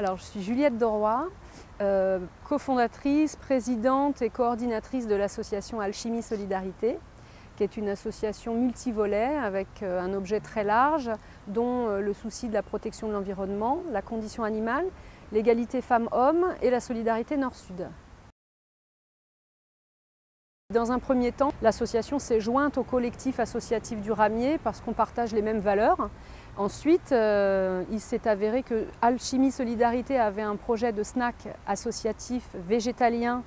Alors, je suis Juliette Doroy, cofondatrice, présidente et coordinatrice de l'association Alchimie Solidarité, qui est une association multivolets avec un objet très large, dont le souci de la protection de l'environnement, la condition animale, l'égalité femmes-hommes et la solidarité nord-sud. Dans un premier temps, l'association s'est jointe au collectif associatif du Ramier parce qu'on partage les mêmes valeurs. Ensuite, il s'est avéré que Alchimie Solidarité avait un projet de snack associatif végétalien,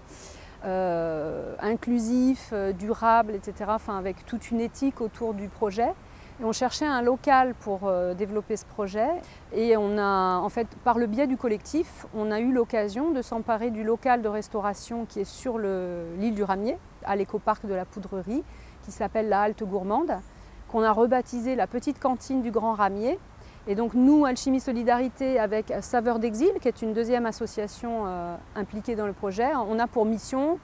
inclusif, durable, etc. Enfin, avec toute une éthique autour du projet. Et on cherchait un local pour développer ce projet. Et on a, en fait, par le biais du collectif, on a eu l'occasion de s'emparer du local de restauration qui est sur l'île du Ramier, à l'écoparc de la Poudrerie, qui s'appelle la Halte Gourmande, qu'on a rebaptisé la petite cantine du Grand Ramier. Et donc nous, Alchimie Solidarité, avec Saveurs d'Exil, qui est une deuxième association impliquée dans le projet, on a pour mission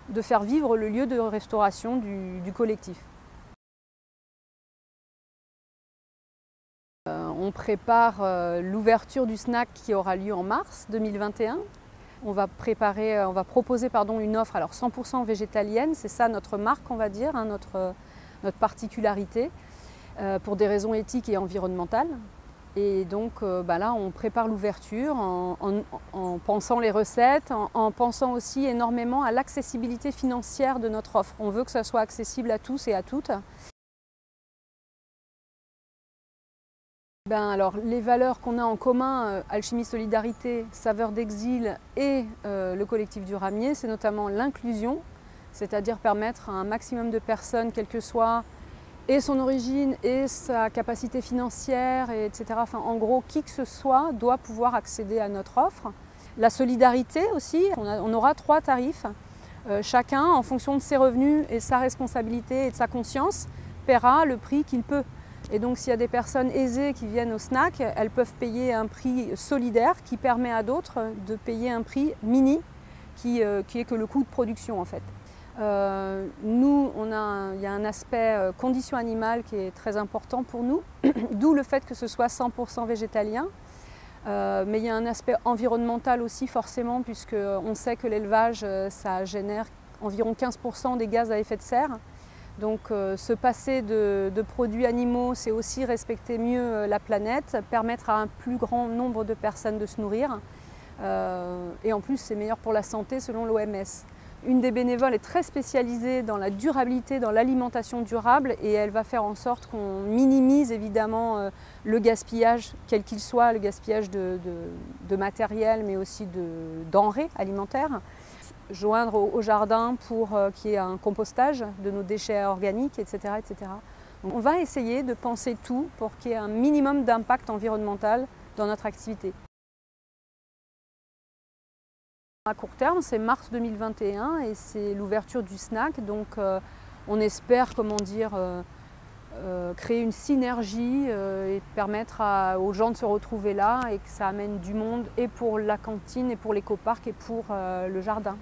de faire vivre le lieu de restauration du collectif. On prépare l'ouverture du snack qui aura lieu en mars 2021. On va proposer une offre alors 100% végétalienne, c'est ça notre marque, on va dire, hein, notre particularité, pour des raisons éthiques et environnementales. Et donc là, on prépare l'ouverture en pensant les recettes, en pensant aussi énormément à l'accessibilité financière de notre offre. On veut que ça soit accessible à tous et à toutes. Alors, les valeurs qu'on a en commun, Alchimie Solidarité, Saveurs d'Exil et le collectif du Ramier, c'est notamment l'inclusion, c'est-à-dire permettre à un maximum de personnes, quelle que soit et son origine et sa capacité financière, etc. Enfin, en gros, qui que ce soit doit pouvoir accéder à notre offre. La solidarité aussi, on aura 3 tarifs. Chacun, en fonction de ses revenus et sa responsabilité et de sa conscience, paiera le prix qu'il peut. Et donc s'il y a des personnes aisées qui viennent au snack, elles peuvent payer un prix solidaire qui permet à d'autres de payer un prix mini qui est que le coût de production en fait. Nous, il y a un aspect condition animale qui est très important pour nous, d'où le fait que ce soit 100% végétalien. Mais il y a un aspect environnemental aussi forcément, puisqu'on sait que l'élevage, ça génère environ 15% des gaz à effet de serre. Donc se passer de produits animaux, c'est aussi respecter mieux la planète, permettre à un plus grand nombre de personnes de se nourrir. Et en plus, c'est meilleur pour la santé selon l'OMS. Une des bénévoles est très spécialisée dans la durabilité, dans l'alimentation durable, et elle va faire en sorte qu'on minimise évidemment le gaspillage, quel qu'il soit, le gaspillage de matériel, mais aussi de denrées alimentaires. Joindre au jardin pour qu'il y ait un compostage de nos déchets organiques, etc., etc. Donc on va essayer de penser tout pour qu'il y ait un minimum d'impact environnemental dans notre activité. À court terme, c'est mars 2021 et c'est l'ouverture du snack. Donc on espère, créer une synergie et permettre aux gens de se retrouver là et que ça amène du monde et pour la cantine et pour l'écoparc et pour le jardin.